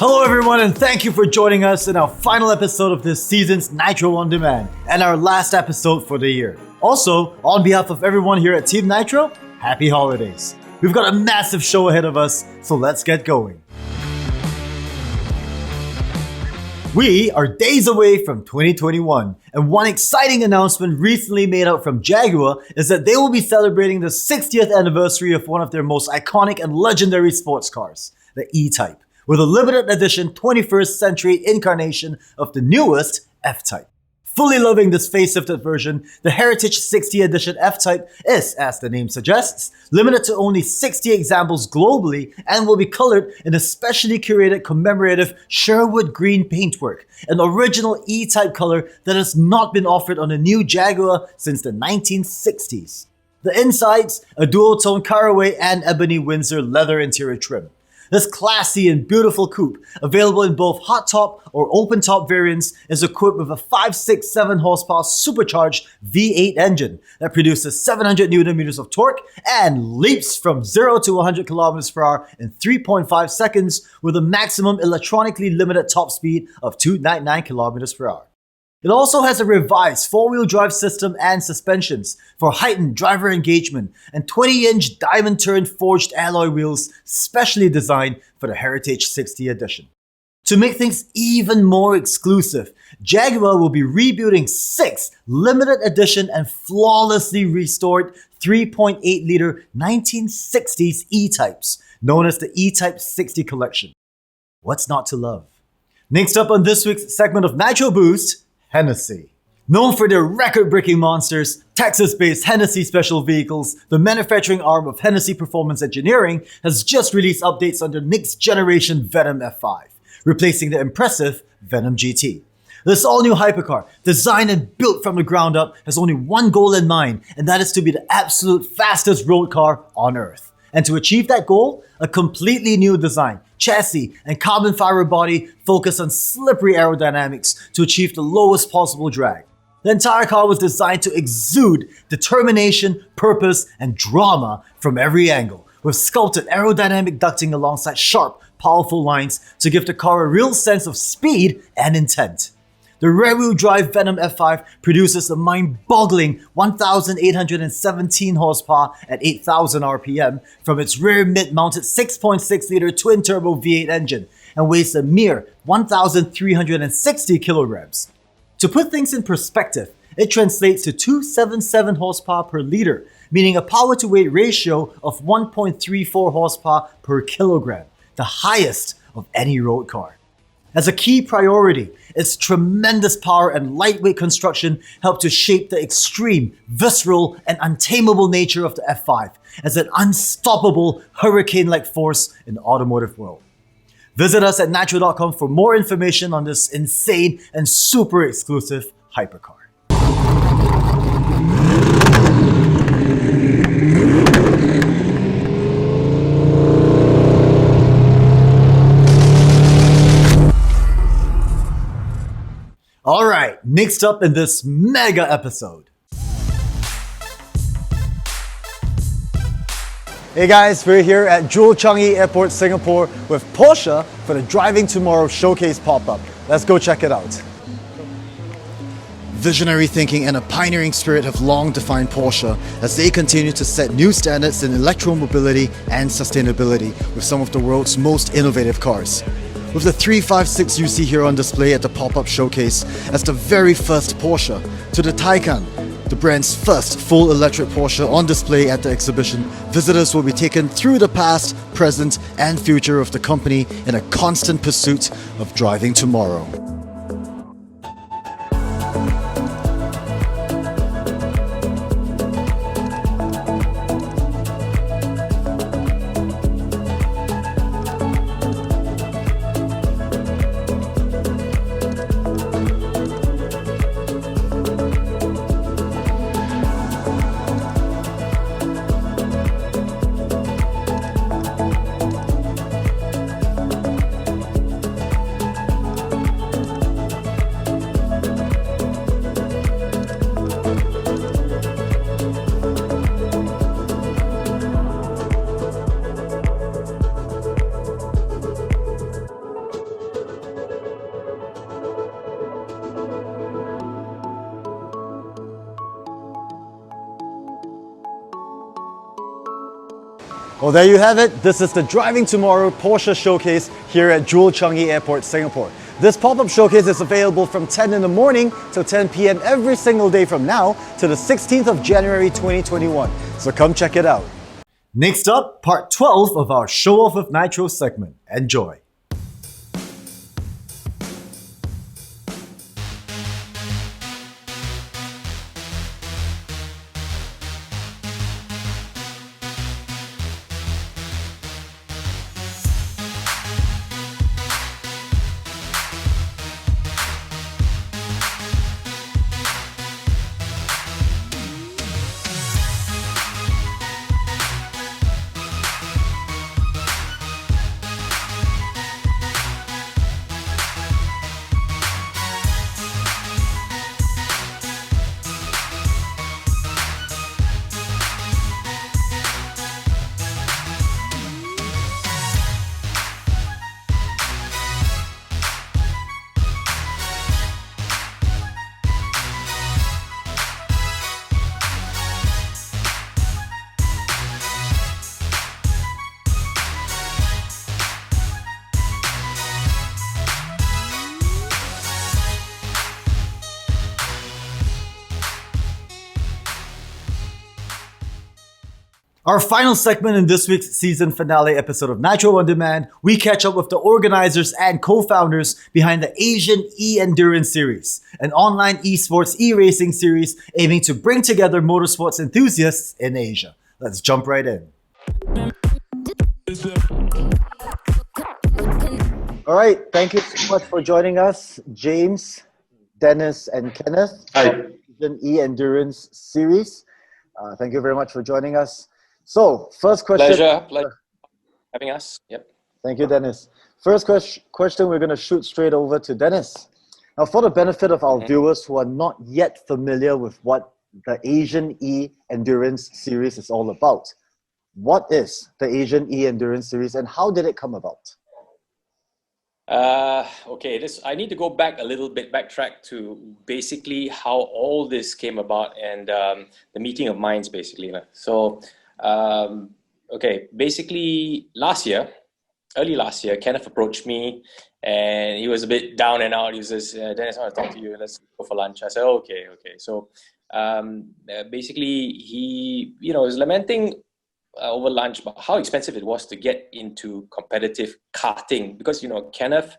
Hello everyone, and thank you for joining us in our final episode of this season's Nitro On Demand and our last episode for the year. Also, on behalf of everyone here at Team Nitro, happy holidays. We've got a massive show ahead of us, so let's get going. We are days away from 2021, and one exciting announcement recently made out from Jaguar is that they will be celebrating the 60th anniversary of one of their most iconic and legendary sports cars, the E-Type, with a limited edition 21st century incarnation of the newest F-Type. Fully loving this facelifted version, the Heritage 60 Edition F-Type is, as the name suggests, limited to only 60 examples globally and will be colored in a specially curated commemorative Sherwood green paintwork, an original E-Type color that has not been offered on a new Jaguar since the 1960s. The insides, a dual-tone caraway and ebony Windsor leather interior trim. This classy and beautiful coupe, available in both hot top or open top variants, is equipped with a 567 horsepower supercharged V8 engine that produces 700 Nm of torque and leaps from 0 to 100 km/h in 3.5 seconds with a maximum electronically limited top speed of 299 km/h. It also has a revised 4-wheel drive system and suspensions for heightened driver engagement and 20-inch diamond-turned forged alloy wheels specially designed for the Heritage 60 Edition. To make things even more exclusive, Jaguar will be rebuilding 6 limited edition and flawlessly restored 3.8-liter 1960s E-Types, known as the E-Type 60 Collection. What's not to love? Next up on this week's segment of Nitro Boost, Hennessey. Known for their record-breaking monsters, Texas-based Hennessey Special Vehicles, the manufacturing arm of Hennessey Performance Engineering, has just released updates on their next-generation Venom F5, replacing the impressive Venom GT. This all-new hypercar, designed and built from the ground up, has only one goal in mind, and that is to be the absolute fastest road car on Earth. And to achieve that goal, a completely new design, chassis, and carbon fiber body focus on slippery aerodynamics to achieve the lowest possible drag. The entire car was designed to exude determination, purpose, and drama from every angle, with sculpted aerodynamic ducting alongside sharp, powerful lines to give the car a real sense of speed and intent. The rear-wheel drive Venom F5 produces a mind-boggling 1,817 horsepower at 8,000 RPM from its rear mid-mounted 6.6-liter twin-turbo V8 engine and weighs a mere 1,360 kilograms. To put things in perspective, it translates to 277 horsepower per liter, meaning a power-to-weight ratio of 1.34 horsepower per kilogram, the highest of any road car. As a key priority, its tremendous power and lightweight construction help to shape the extreme, visceral, and untamable nature of the F5 as an unstoppable hurricane-like force in the automotive world. Visit us at nitro.com for more information on this insane and super exclusive hypercar. Alright, next up in this mega episode. Hey guys, we're here at 𝗙𝗶𝗀 Airport, Singapore with Porsche for the Driving Tomorrow Showcase pop-up. Let's go check it out. Visionary thinking and a pioneering spirit have long defined Porsche as they continue to set new standards in electromobility and sustainability with some of the world's most innovative cars. With the 356 you see here on display at the pop-up showcase as the very first Porsche, to the Taycan, the brand's first full electric Porsche on display at the exhibition, visitors will be taken through the past, present, and future of the company in a constant pursuit of driving tomorrow. Well, there you have it. This is the Driving Tomorrow Porsche Showcase here at 𝗙𝗲𝗀𝗃 Airport, Singapore. This pop-up showcase is available from 10 in the morning till 10 p.m. every single day from now to the 16th of January 2021. So come check it out. Next up, part 12 of our Show Off with Nitro segment. Enjoy. Our final segment in this week's season finale episode of Nitro On Demand, we catch up with the organizers and co-founders behind the Asian E-Endurance Series, an online esports e-racing series aiming to bring together motorsports enthusiasts in Asia. Let's jump right in. All right, thank you so much for joining us, James, Dennis, and Kenneth. Hi. Asian E-Endurance Series. Thank you very much for joining us. So, first question. Pleasure having us. Yep. Thank you, Dennis. First question, we're going to shoot straight over to Dennis. Now, for the benefit of our viewers who are not yet familiar with what the Asian E-Endurance Series is all about, what is the Asian E-Endurance Series and how did it come about? Okay, I need to go back a little bit, backtrack to basically how all this came about and the meeting of minds, basically. So, okay, basically early last year, Kenneth approached me and he was a bit down and out. He says, Dennis, I want to talk to you. Let's go for lunch. I said, okay. So basically he, was lamenting over lunch about how expensive it was to get into competitive karting because, Kenneth,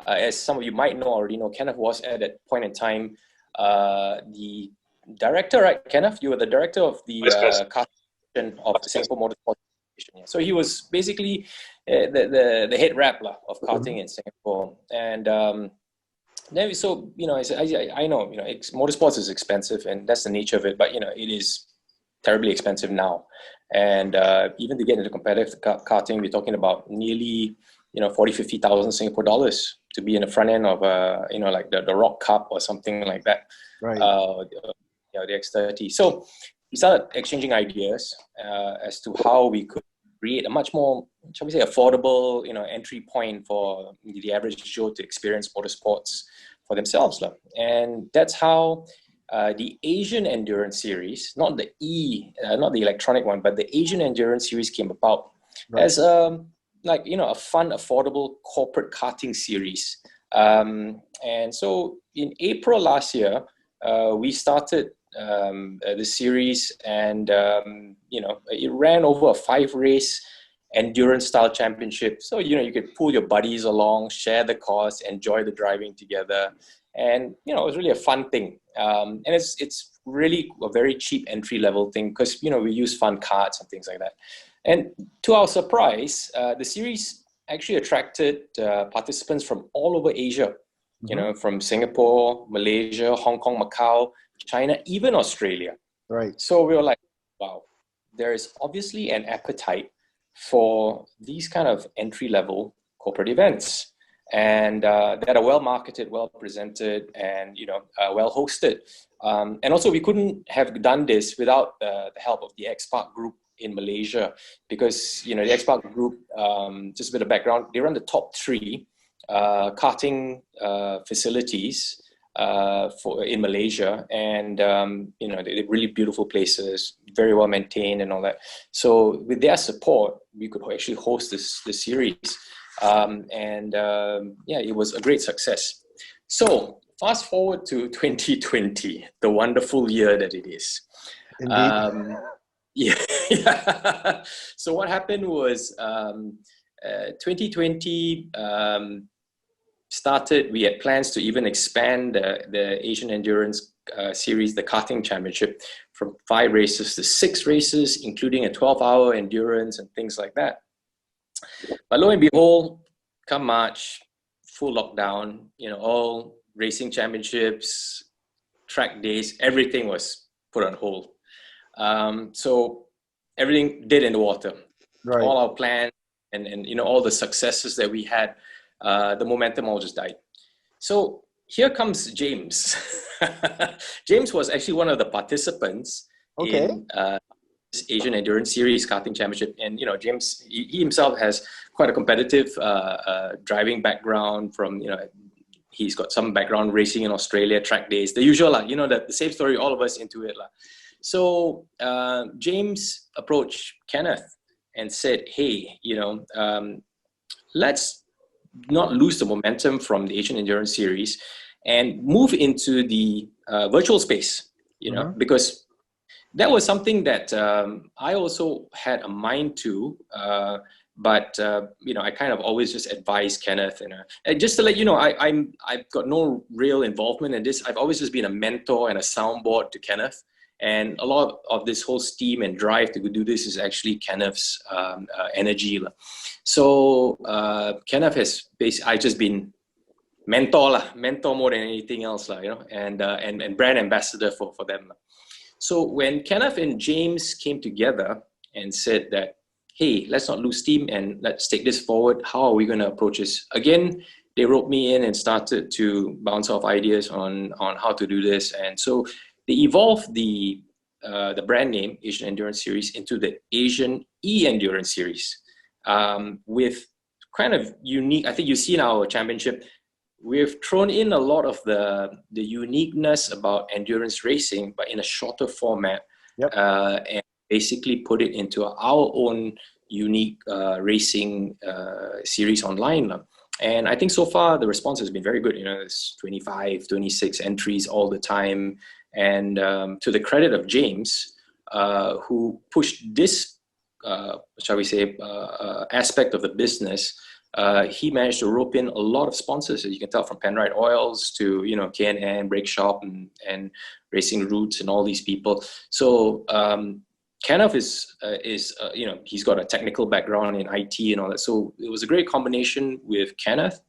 as some of you might already know, Kenneth was at that point in time the director, right? Kenneth, you were the director of the karting of the Singapore Motorsport Association. So he was basically the head rap of karting in Singapore. And then so I said, I know motorsports is expensive and that's the nature of it, but it is terribly expensive now. And even to get into competitive karting, we're talking about nearly 40,000-50,000 Singapore dollars to be in the front end of like the Rock Cup or something like that. Right. The X30. So we started exchanging ideas as to how we could create a much more, shall we say, affordable, entry point for the average Joe to experience motorsports for themselves. And that's how the Asian Endurance Series, not the electronic one, but the Asian Endurance Series came about as a fun, affordable corporate karting series. And so in April last year, we started the series, and it ran over a 5-race endurance style championship. So you could pull your buddies along, share the cost, enjoy the driving together, and it was really a fun thing. And it's really a very cheap entry level thing because we use fun carts and things like that. And to our surprise, the series actually attracted participants from all over Asia. From Singapore, Malaysia, Hong Kong, Macau, China, even Australia. Right. So we were like, wow, there is obviously an appetite for these kind of entry-level corporate events, and that are well marketed, well presented, and well hosted. And also, we couldn't have done this without the help of the X-Park Group in Malaysia, because the X-Park Group, just a bit of background, they run the top 3 karting facilities in Malaysia, and you know, they're really beautiful places, very well maintained and all that. So with their support, we could actually host this series, yeah, it was a great success. So fast forward to 2020, the wonderful year that it is. Indeed. Yeah. So what happened was 2020 started. We had plans to even expand the Asian Endurance Series, the karting championship, from 5 races to 6 races, including a 12-hour endurance and things like that. But lo and behold, come March, full lockdown, you know, all racing championships, track days, everything was put on hold. So everything dead in the water. Right. All our plans and you know, all the successes that we had, the momentum all just died. So here comes James. James was actually one of the participants in this Asian Endurance Series karting championship. And you know, James, he himself has quite a competitive driving background. From, you know, he's got some background racing in Australia, track days, the usual, you know, the same story, all of us into it. So James approached Kenneth and said, hey, you know, let's not lose the momentum from the Asian Endurance Series and move into the virtual space, you know, because that was something that I also had a mind to, but you know, I kind of always just advised Kenneth, and just to let you know, I've got no real involvement in this. I've always just been a mentor and a soundboard to Kenneth. And a lot of this whole steam and drive to do this is actually Kenneth's energy. So Kenneth has basically, I've just been mentor more than anything else, you know, and brand ambassador for them. So when Kenneth and James came together and said that, hey, let's not lose steam and let's take this forward, how are we going to approach this? Again, they wrote me in and started to bounce off ideas on how to do this. And so they evolved the brand name Asian Endurance Series into the Asian E Endurance Series, with kind of unique. I think you see in our championship, we've thrown in a lot of the uniqueness about endurance racing, but in a shorter format, and basically put it into our own unique racing series online. And I think so far the response has been very good. You know, there's 25, 26 entries all the time. And to the credit of James, who pushed this, shall we say, aspect of the business, he managed to rope in a lot of sponsors, as you can tell, from Penrite Oils to, you know, K&N, Brake Shop, and Racing Roots, and all these people. So Kenneth is you know, he's got a technical background in IT and all that. So it was a great combination with Kenneth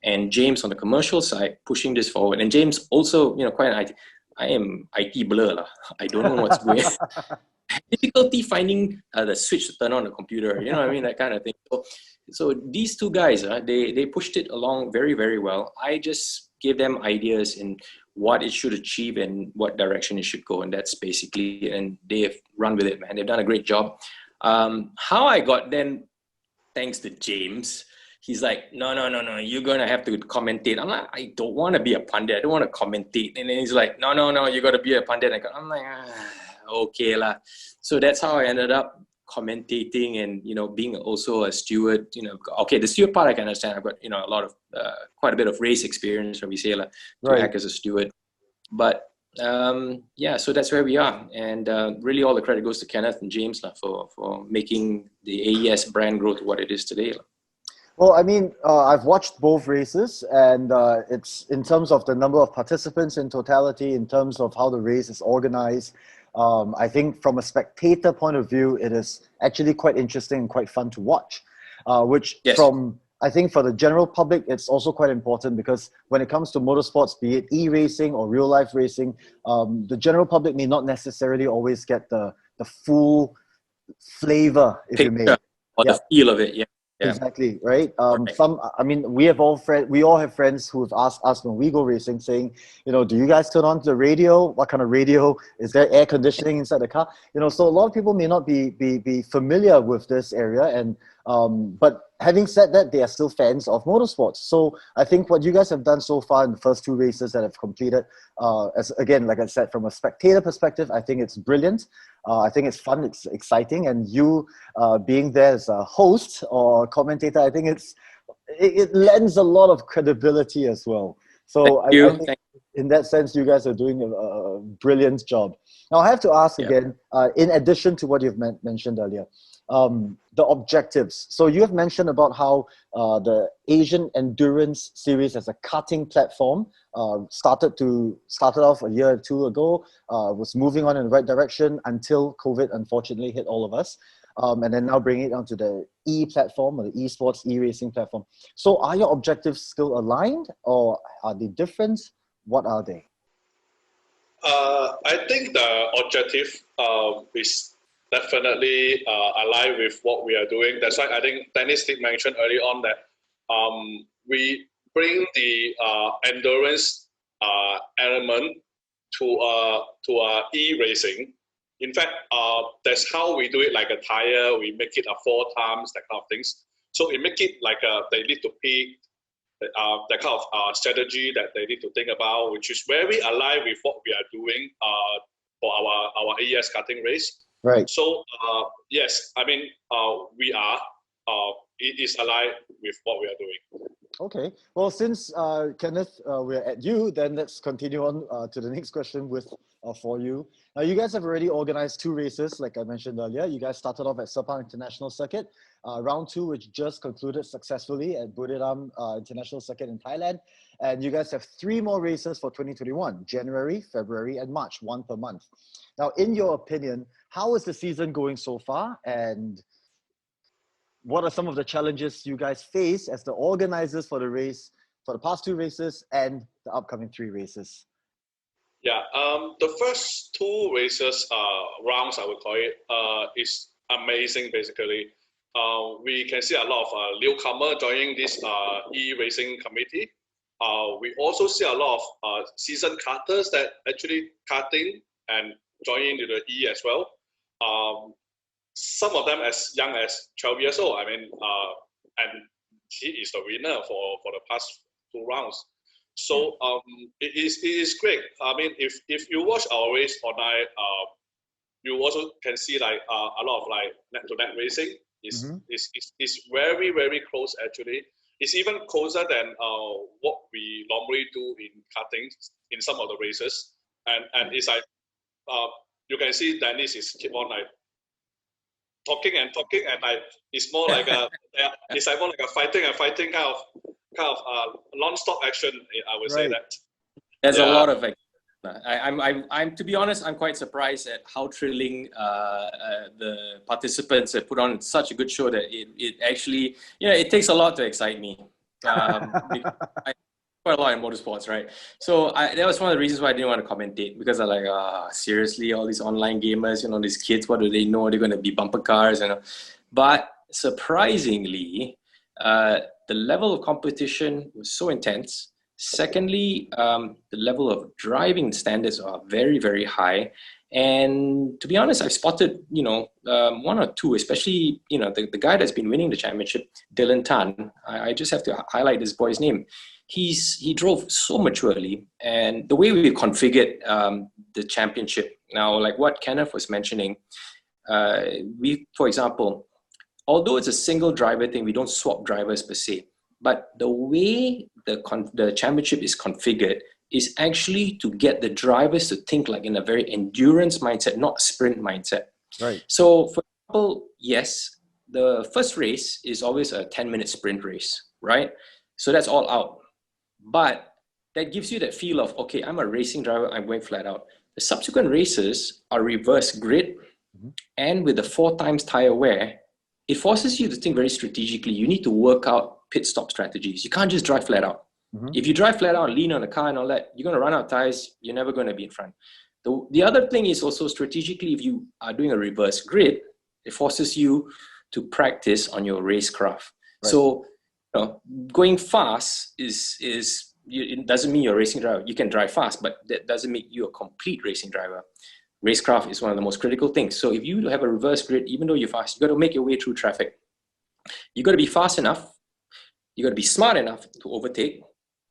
and James on the commercial side, pushing this forward. And James also, you know, quite an IT. I am IT blur. I don't know what's going on. Difficulty finding the switch to turn on the computer, you know what I mean? That kind of thing. So these two guys, they pushed it along very, very well. I just gave them ideas in what it should achieve and what direction it should go. And that's basically, and they've run with it, man. They've done a great job. How I got then, thanks to James, he's like, no, you're going to have to commentate. I'm like, I don't want to be a pundit. I don't want to commentate. And then he's like, no, you got to be a pundit. I'm like, okay lah. So that's how I ended up commentating and, you know, being also a steward. You know, okay, the steward part I can understand. I've got, you know, a lot of, quite a bit of race experience, shall we say, to act as a steward. But yeah, so that's where we are. And really all the credit goes to Kenneth and James for making the AES brand grow to what it is today. Well, I mean, I've watched both races, and it's in terms of the number of participants in totality, in terms of how the race is organized. I think from a spectator point of view, it is actually quite interesting and quite fun to watch. I think for the general public, it's also quite important because when it comes to motorsports, be it e-racing or real-life racing, the general public may not necessarily always get the full flavor, if you may. Or the feel of it, yeah. Exactly, right? I mean, we all have friends who have asked us when we go racing, saying, you know, do you guys turn on the radio? What kind of radio? Is there air conditioning inside the car? You know, so a lot of people may not be familiar with this area, and But having said that, they are still fans of motorsports. So I think what you guys have done so far in the first 2 races that have completed, as again, like I said, from a spectator perspective, I think it's brilliant. I think it's fun, it's exciting, and you being there as a host or commentator, I think it lends a lot of credibility as well. So I think in that sense, you guys are doing a brilliant job. Now, I have to ask again, in addition to what you've mentioned earlier, the objectives. So you have mentioned about how the Asian Endurance Series as a karting platform started off a year or 2 ago, was moving on in the right direction until COVID unfortunately hit all of us. And then now bringing it onto the E platform, or the esports e-racing platform. So are your objectives still aligned, or are they different? What are they? I think the objective is definitely aligned with what we are doing. That's why I think Dennis did mention early on that we bring the endurance element to e-racing. In fact, that's how we do it, like a tire, we make it 4 times, that kind of things. So it make it like they need to pick that kind of strategy that they need to think about, which is very aligned with what we are doing for our AES karting race. Right. So yes, I mean, we are, it is aligned with what we are doing. Okay. Well, since Kenneth, we're at you, then let's continue on to the next question with for you. Now, you guys have already organized 2 races, like I mentioned earlier. You guys started off at Sepang International Circuit, round 2, which just concluded successfully at 𝗙𝗚𝗀 International Circuit in Thailand. And you guys have 3 more races for 2021, January, February, and March, 1 per month. Now, in your opinion, how is the season going so far? And what are some of the challenges you guys face as the organizers for the race, for the past 2 races and the upcoming 3 races? Yeah, the first 2 races, rounds I would call it, is amazing basically. We can see a lot of newcomer joining this e-racing committee. We also see a lot of seasoned karters that actually karting and joining into the E as well. Some of them as young as 12 years old. I mean, and he is the winner for the past 2 rounds. So it is great. I mean, if you watch our race online, you also can see like a lot of like net-to-net racing. Is very, very close actually. It's even closer than what we normally do in karting in some of the races. And it's like you can see Dennis is keep on like talking and like it's more like it's like more like a fighting kind of non-stop action. I would say that. There's a lot of it. I'm to be honest, I'm quite surprised at how thrilling the participants have put on such a good show that it actually, it takes a lot to excite me. I quite a lot in motorsports, right? So that was one of the reasons why I didn't want to commentate, because I'm like, seriously, all these online gamers, these kids, what do they know? They're going to be bumper cars, But surprisingly, the level of competition was so intense. Secondly, the level of driving standards are very, very high. And to be honest, I've spotted, 1 or 2, especially, the guy that's been winning the championship, Dylan Tan. I just have to highlight this boy's name. He drove so maturely, and the way we configured the championship now, like what Kenneth was mentioning, for example, although it's a single driver thing, we don't swap drivers per se. But the way the championship is configured is actually to get the drivers to think like in a very endurance mindset, not sprint mindset. Right. So, for example, yes, the first race is always a 10-minute sprint race, right? So that's all out. But that gives you that feel of, okay, I'm a racing driver, I'm going flat out. The subsequent races are reverse grid, and with the 4 times tire wear, it forces you to think very strategically. You need to work out pit stop strategies. You can't just drive flat out. If you drive flat out, lean on the car and all that, you're going to run out of tires. You're never going to be in front. The other thing is also strategically, if you are doing a reverse grid, it forces you to practice on your racecraft. Right. So going fast it doesn't mean you're a racing driver. You can drive fast, but that doesn't make you a complete racing driver. Racecraft is one of the most critical things. So if you have a reverse grid, even though you're fast, you got to make your way through traffic. You got to be fast enough, you got to be smart enough to overtake,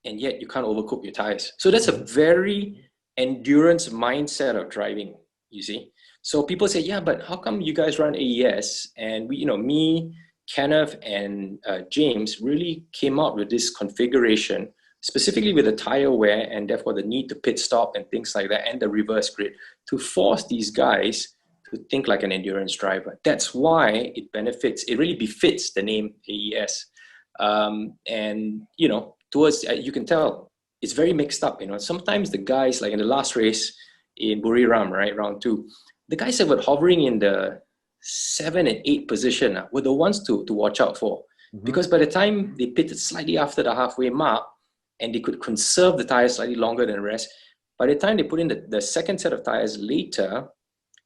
and yet you can't overcook your tires. So that's a very endurance mindset of driving, you see. So people say, yeah, but how come you guys run AES? And we, you know, me, Kenneth, and James really came up with this configuration, specifically with the tire wear and therefore the need to pit stop and things like that, and the reverse grid, to force these guys to think like an endurance driver. That's why it benefits, it really befits the name AES. And, you know, towards, you can tell, it's very mixed up, you know. Sometimes the guys, like in the last race in Buriram, right, round 2, the guys that were hovering in the 7 and 8 position were the ones to watch out for. Because by the time they pitted slightly after the halfway mark, and they could conserve the tires slightly longer than the rest, by the time they put in the second set of tires later,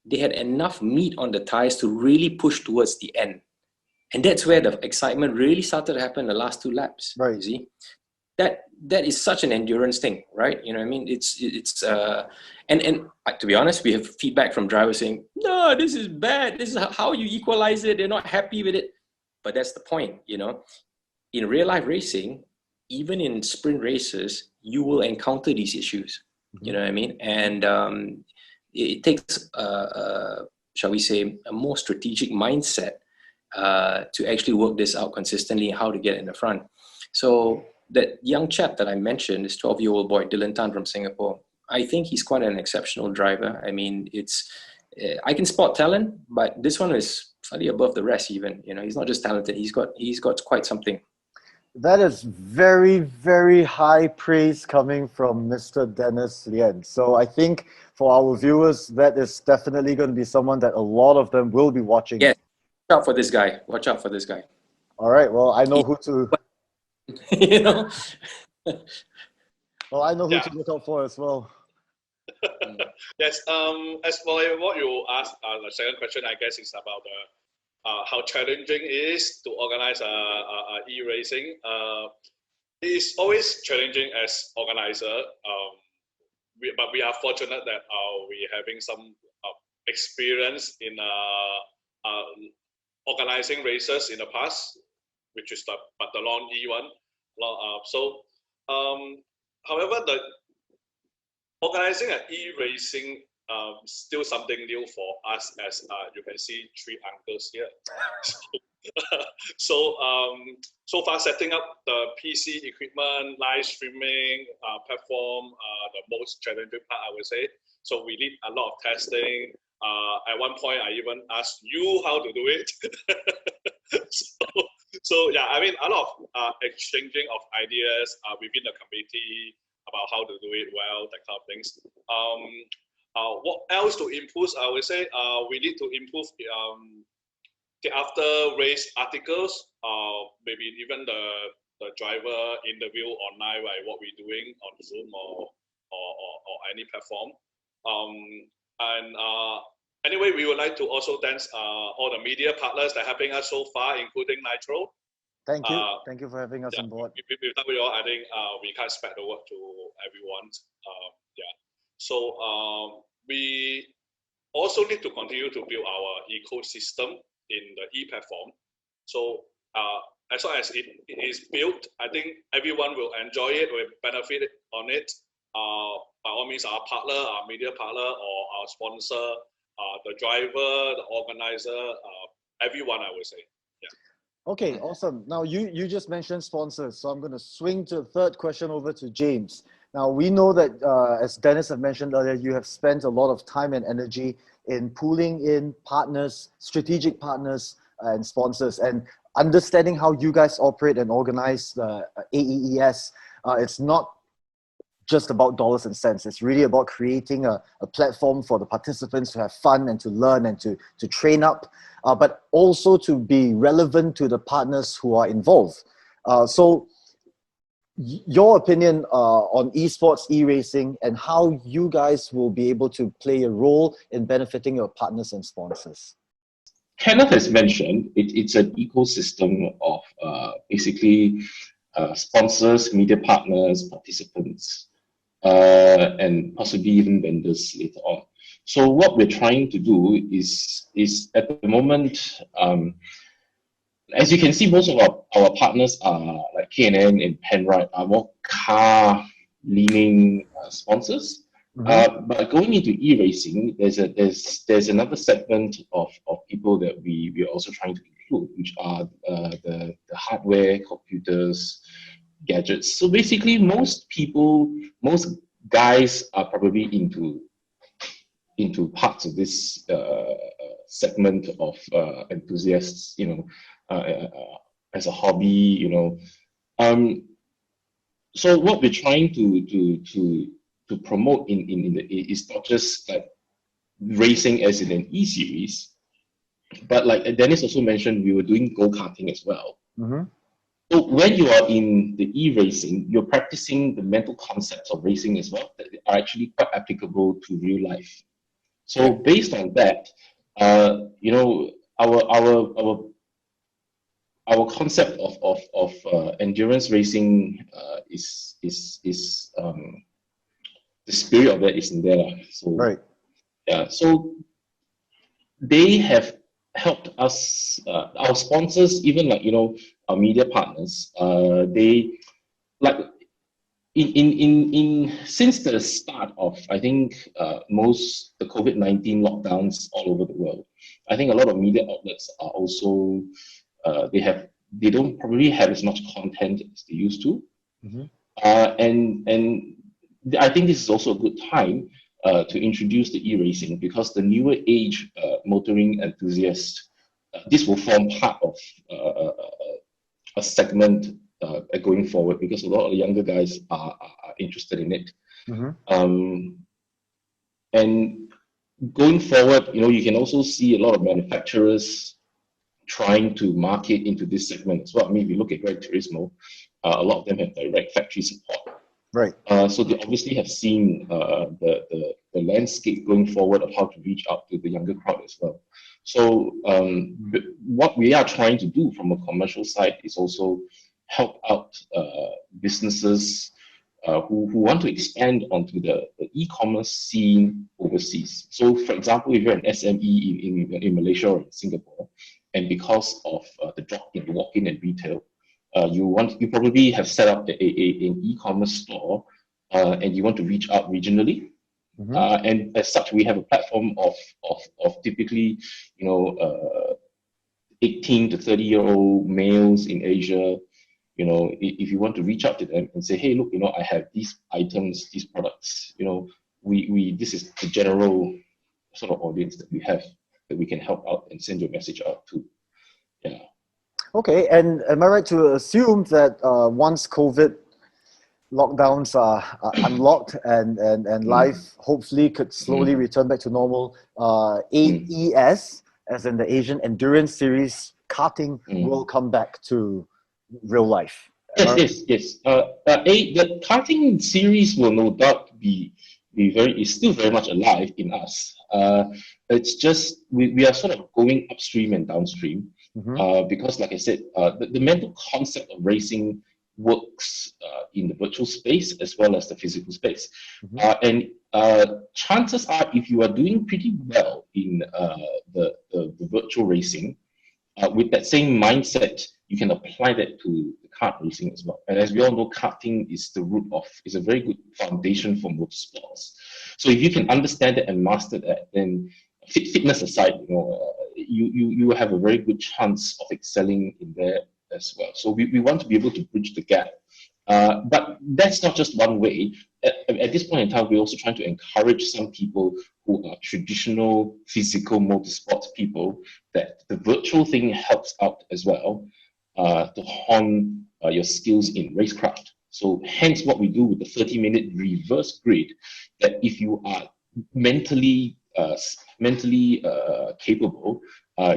they had enough meat on the tires to really push towards the end. And that's where the excitement really started to happen in the last 2 laps. Right. You see? That is such an endurance thing, right? You know what I mean? And to be honest, we have feedback from drivers saying, no, this is bad. This is how you equalize it. They're not happy with it. But that's the point, you know? In real life racing, even in sprint races, you will encounter these issues. You know what I mean? And it takes, shall we say, a more strategic mindset to actually work this out consistently, how to get in the front. So that young chap that I mentioned, this 12-year-old boy, Dylan Tan from Singapore, I think he's quite an exceptional driver. I mean, I can spot talent, but this one is slightly above the rest even. You know, he's not just talented, he's got quite something. That is very, very high praise coming from Mr. Dennis Lien. So I think for our viewers, that is definitely going to be someone that a lot of them will be watching. Yeah, watch out for this guy. Watch out for this guy. All right, well, I know who to... You know? Well, I know who to look out for as well. Yes, as for what you asked, the second question, I guess, is about how challenging it is to organize e-racing. It's always challenging as organizer, but we are fortunate that we're having some experience in organizing races in the past, which is the long E1. However, the organizing an e-racing still something new for us, as you can see 3 uncles here. So far, setting up the PC equipment, live streaming platform, the most challenging part, I would say. So we did a lot of testing. At one point, I even asked you how to do it. So yeah, I mean, a lot of exchanging of ideas within the committee about how to do it well, that kind of things. What else to improve? I would say we need to improve the after race articles, maybe even the driver interview online, right? What we're doing on Zoom or any platform. Anyway, we would like to also thank all the media partners that are helping us so far, including Nitro. Thank you. Thank you for having us on board. Without you all, I think we can't spread the word to everyone. So we also need to continue to build our ecosystem in the e-platform. So as long as it is built, I think everyone will enjoy it, will benefit on it. By all means, our partner, our media partner, or our sponsor, the driver, the organizer, everyone, I would say. Okay, awesome. Now, you just mentioned sponsors, so I'm going to swing to the third question over to James. Now, we know that, as Dennis had mentioned earlier, you have spent a lot of time and energy in pooling in partners, strategic partners, and sponsors, and understanding how you guys operate and organize the AEES. It's not just about dollars and cents. It's really about creating a platform for the participants to have fun and to learn and to train up, but also to be relevant to the partners who are involved. So your opinion on esports, e-racing, and how you guys will be able to play a role in benefiting your partners and sponsors. Kenneth has mentioned it's an ecosystem of basically sponsors, media partners, participants, and possibly even vendors later on. So what we're trying to do is at the moment, as you can see, most of our partners are like K&N and Penrite are more car-leaning sponsors. But going into e-racing, there's another segment of people that we are also trying to include, which are the hardware, computers, gadgets. So basically, most guys are probably into parts of this segment of enthusiasts, as a hobby, So what we're trying to promote is not just like racing as in an E-series, but like Dennis also mentioned, we were doing go-karting as well. So when you are in the e-racing, you're practicing the mental concepts of racing as well that are actually quite applicable to real life. So based on that, our concept of endurance racing is the spirit of that is in there. So yeah, so they have helped us, our sponsors, even like our media partners. They like since the start of I think the COVID-19 lockdowns all over the world. I think a lot of media outlets are also they don't probably have as much content as they used to, and I think this is also a good time to introduce the e-racing, because the newer age motoring enthusiasts, this will form part of a segment going forward, because a lot of the younger guys are interested in it. And going forward, you can also see a lot of manufacturers trying to market into this segment as well. I mean, if you look at Gran Turismo, a lot of them have direct factory support. So they obviously have seen the landscape going forward of how to reach out to the younger crowd as well. So what we are trying to do from a commercial side is also help out businesses who want to expand onto the e-commerce scene overseas. So for example, if you're an SME in Malaysia or in Singapore, and because of the drop in walk-in and retail, you probably have set up an e-commerce store, and you want to reach out regionally. And as such, we have a platform of typically 18 to 30-year-old males in Asia. If you want to reach out to them and say, hey, look, I have these items, these products, this is the general sort of audience that we have, that we can help out and send your message out to. Yeah. Okay, and am I right to assume that once COVID lockdowns are unlocked and life hopefully could slowly return back to normal, AES, as in the Asian Endurance Series karting, will come back to real life? Yes. The karting series will no doubt be is still very much alive in us. It's just we are sort of going upstream and downstream, because like I said, the mental concept of racing works in the virtual space as well as the physical space. And chances are, if you are doing pretty well in the virtual racing, with that same mindset, you can apply that to the kart racing as well. And as we all know, karting is is a very good foundation for motorsports. So if you can understand it and master that, then fitness aside, you have a very good chance of excelling in there as well. So we want to be able to bridge the gap. But that's not just one way. At this point in time, we're also trying to encourage some people who are traditional physical motorsports people that the virtual thing helps out as well to hone your skills in racecraft. So hence what we do with the 30-minute reverse grid, that if you are mentally capable,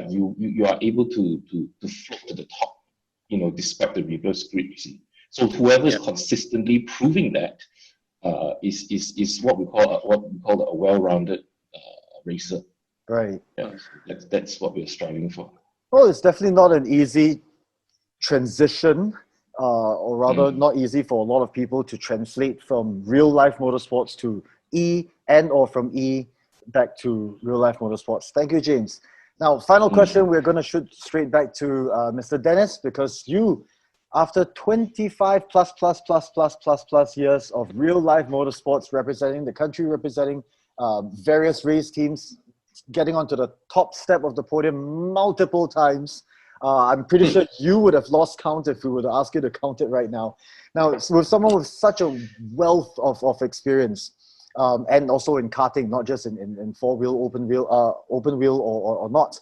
you are able to float to the top, despite the reverse grid, you see. So whoever is consistently proving that is what we call a well-rounded racer. Right. Yeah, that's what we're striving for. Well, it's definitely not an easy transition, or rather not easy for a lot of people to translate from real-life motorsports to E, and or from E back to real-life motorsports. Thank you, James. Now, final question, we're going to shoot straight back to Mr. Dennis, because you, after 25 plus years of real life motorsports, representing the country, representing various race teams, getting onto the top step of the podium multiple times, I'm pretty sure you would have lost count if we were to ask you to count it right now. Now, with someone with such a wealth of experience, and also in karting, not just in four-wheel, open wheel or not,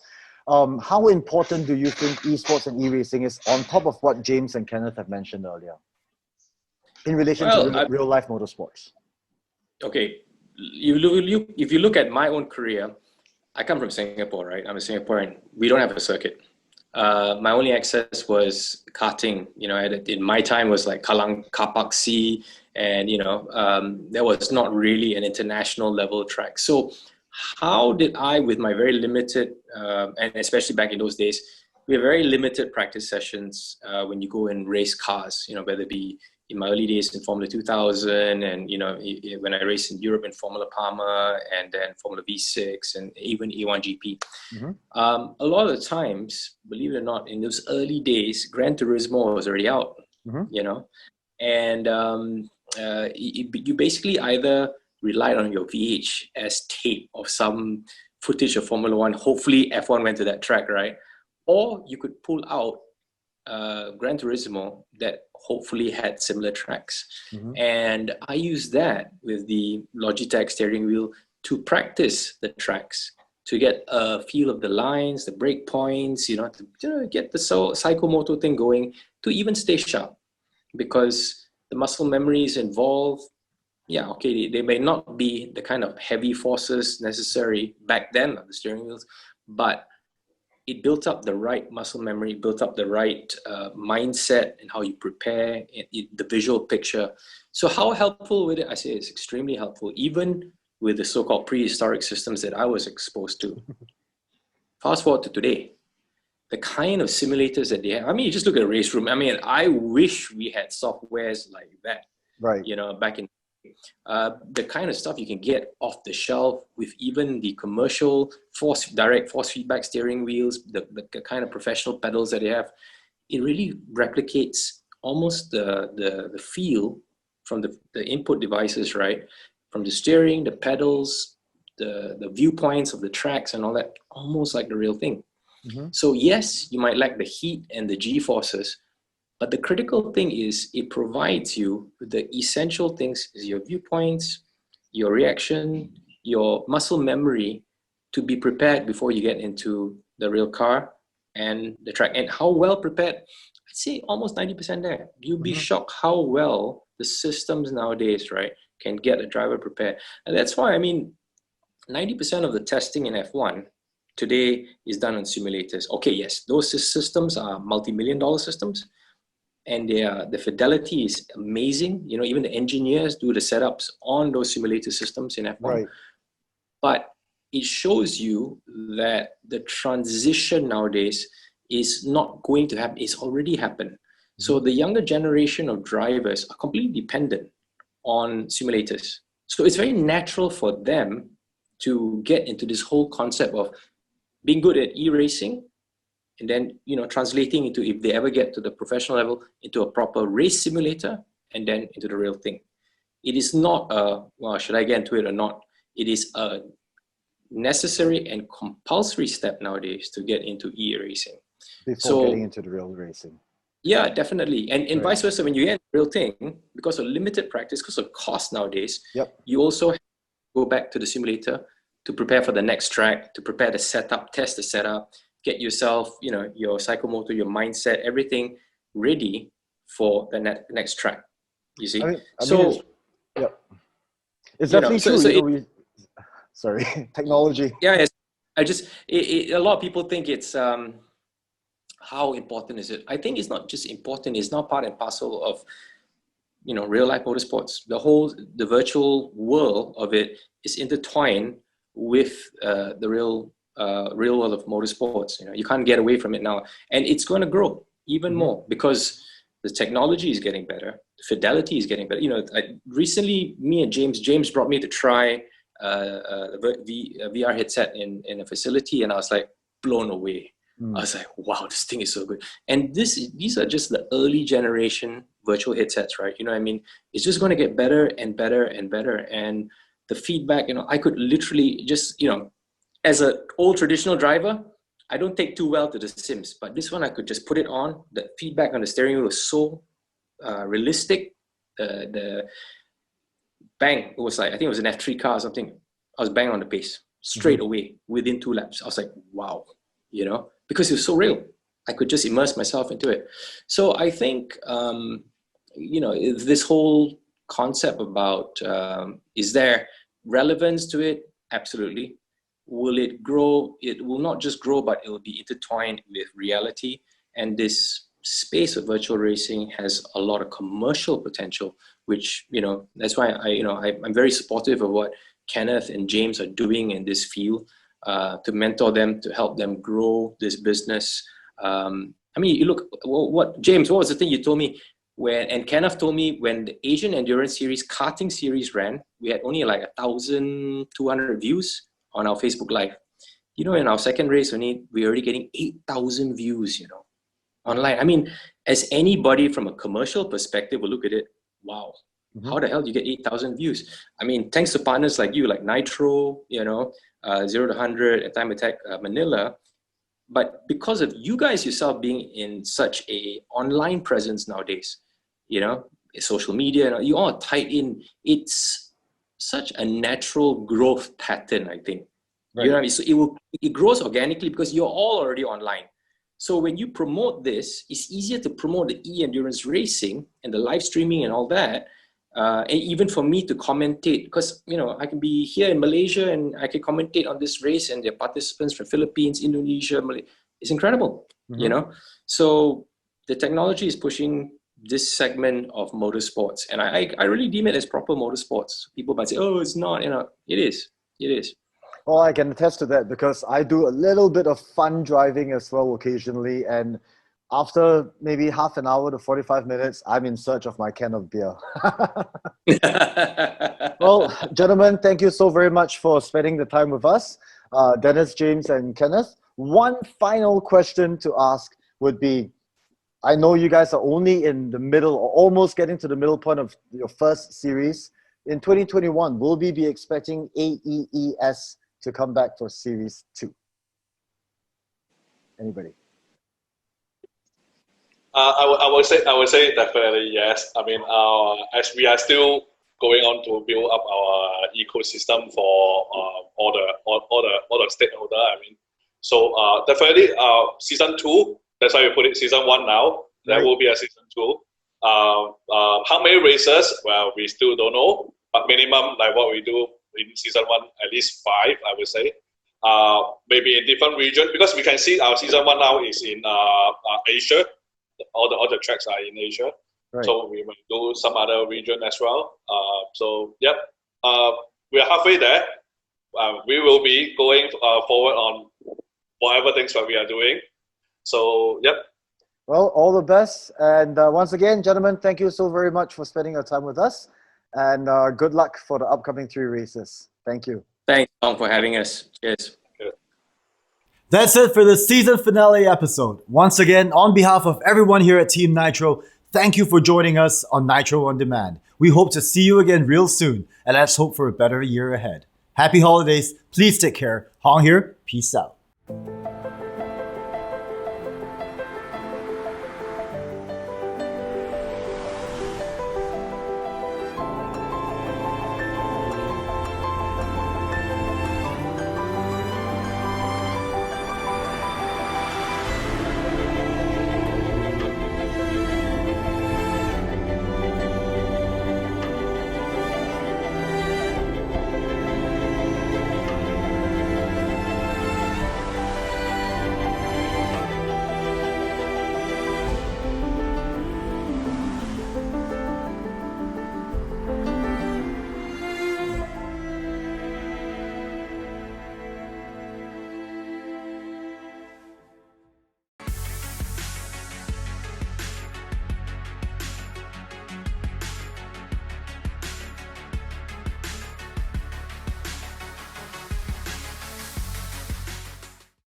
how important do you think esports and e-racing is on top of what James and Kenneth have mentioned earlier in relation to real-life motorsports? Okay, if you look at my own career, I come from Singapore, right? I'm a Singaporean. We don't have a circuit. My only access was karting. You know, in my time was like Kallang 𝗙𝗶𝗀_𝗃𝗽, and you know, there was not really an international level track. So how did I, with my very limited, and especially back in those days, we have very limited practice sessions when you go and race cars, you know, whether it be in my early days in Formula 2000, and you know, when I raced in Europe in Formula Parma, and then Formula V6, and even A1GP. A lot of the times, believe it or not, in those early days, Gran Turismo was already out, you know, and you basically either relied on your VHS tape of some footage of Formula One. Hopefully F1 went to that track, right? Or you could pull out Gran Turismo that hopefully had similar tracks. And I used that with the Logitech steering wheel to practice the tracks, to get a feel of the lines, the brake points, you know, to get the psychomotor thing going, to even stay sharp, because the muscle memory is involved. Yeah, okay, they may not be the kind of heavy forces necessary back then on the steering wheels, but it built up the right muscle memory, built up the right mindset and how you prepare, the visual picture. So how helpful with it? I say it's extremely helpful, even with the so-called prehistoric systems that I was exposed to. Fast forward to today, the kind of simulators that they have. I mean, you just look at a race room. I mean, I wish we had softwares like that, right? You know, back in the kind of stuff you can get off the shelf with even the commercial direct force feedback steering wheels, the kind of professional pedals that they have. It really replicates almost the feel from the input devices, right? From the steering, the pedals, the viewpoints of the tracks and all that, almost like the real thing. So yes, you might lack the heat and the G-forces, but the critical thing is it provides you with the essential things, is your viewpoints, your reaction, your muscle memory to be prepared before you get into the real car and the track. And how well prepared? I'd say almost 90% there. You'll be shocked how well the systems nowadays, right, can get a driver prepared. And that's why, I mean, 90% of the testing in F1 today is done on simulators. Okay, yes, those systems are multi-million-dollar systems, and the fidelity is amazing. You know, even the engineers do the setups on those simulator systems in F1. Right. But it shows you that the transition nowadays is not going to happen. It's already happened. So the younger generation of drivers are completely dependent on simulators. So it's very natural for them to get into this whole concept of being good at e-racing, and then, you know, translating into, if they ever get to the professional level, into a proper race simulator, and then into the real thing. It is not a, well, should I get into it or not? It is a necessary and compulsory step nowadays to get into e-racing. Before getting into the real racing. Yeah, definitely. And vice versa, when you get into the real thing, because of limited practice, because of cost nowadays, you also have to go back to the simulator to prepare for the next track, to prepare the setup, test the setup, get yourself, you know, your psychomotor, your mindset, everything ready for the next track. You see? It's definitely true. Sorry, technology. Yeah, a lot of people think it's, how important is it? I think it's not just important, it's now part and parcel of, you know, real life motorsports. The virtual world of it is intertwined with the real world of motorsports. You know, you can't get away from it now, and it's going to grow even more because the technology is getting better, the fidelity is getting better. You know, recently, me and James brought me to try a VR headset in a facility, and I was like, blown away. I was like, wow, this thing is so good. And these are just the early generation virtual headsets, right? You know what I mean? It's just going to get better and better and better. And the feedback, you know, I could literally just, you know, as an old traditional driver, I don't take too well to the sims, but this one I could just put it on. The feedback on the steering wheel was so realistic. The bang, it was like, I think it was an F3 car or something. I was bang on the pace straight away within 2 laps. I was like, wow, you know, because it was so real. I could just immerse myself into it. So I think, you know, this whole concept about, is there relevance to it? Absolutely. Will it grow? It will not just grow, but it will be intertwined with reality. And this space of virtual racing has a lot of commercial potential, which, you know, that's why I'm very supportive of what Kenneth and James are doing in this field, to mentor them, to help them grow this business. I mean, you look, James, what was the thing you told me and Kenneth told me when the Asian Endurance Series, karting series ran, we had only like 1,200 views on our Facebook Live. You know, in our second race, we're already getting 8,000 views, you know, online. I mean, as anybody from a commercial perspective will look at it, wow, how the hell do you get 8,000 views? I mean, thanks to partners like you, like Nitro, you know, 0 to 100 and Time Attack Manila. But because of you guys yourself being in such a online presence nowadays, you know, social media, you all tied in, it's such a natural growth pattern, I think. Right. You know what I mean? So it grows organically because you're all already online. So when you promote this, it's easier to promote the e-endurance racing and the live streaming and all that. And even for me to commentate, because, you know, I can be here in Malaysia and I can commentate on this race and there are participants from Philippines, Indonesia, Malaysia. It's incredible, you know? So the technology is pushing this segment of motorsports. And I really deem it as proper motorsports. People might say, oh, it's not, you know, it is. Well, I can attest to that because I do a little bit of fun driving as well occasionally. And after maybe half an hour to 45 minutes, I'm in search of my can of beer. Well, gentlemen, thank you so very much for spending the time with us. Dennis, James, and Kenneth. One final question to ask would be, I know you guys are only in the middle or almost getting to the middle point of your first series. In 2021, will we be expecting AEES to come back for Series 2? Anybody? I would say definitely yes. I mean, as we are still going on to build up our ecosystem for all the stakeholder. I mean, so definitely season 2. That's why we put it season 1 now. There will be a season 2. How many races? Well, we still don't know. But minimum, like what we do in season 1, at least 5, I would say. Maybe in different region, because we can see our season 1 now is in Asia. All the tracks are in Asia, so we will do some other region as well. So yep, we are halfway there. We will be going forward on whatever things that we are doing. So yep. Well, all the best, and once again, gentlemen, thank you so very much for spending your time with us, and good luck for the upcoming 3 races. Thank you. Thanks, Tom, for having us. Cheers. That's it for the season finale episode. Once again, on behalf of everyone here at Team Nitro, thank you for joining us on Nitro On Demand. We hope to see you again real soon, and let's hope for a better year ahead. Happy holidays. Please take care. Hong here. Peace out.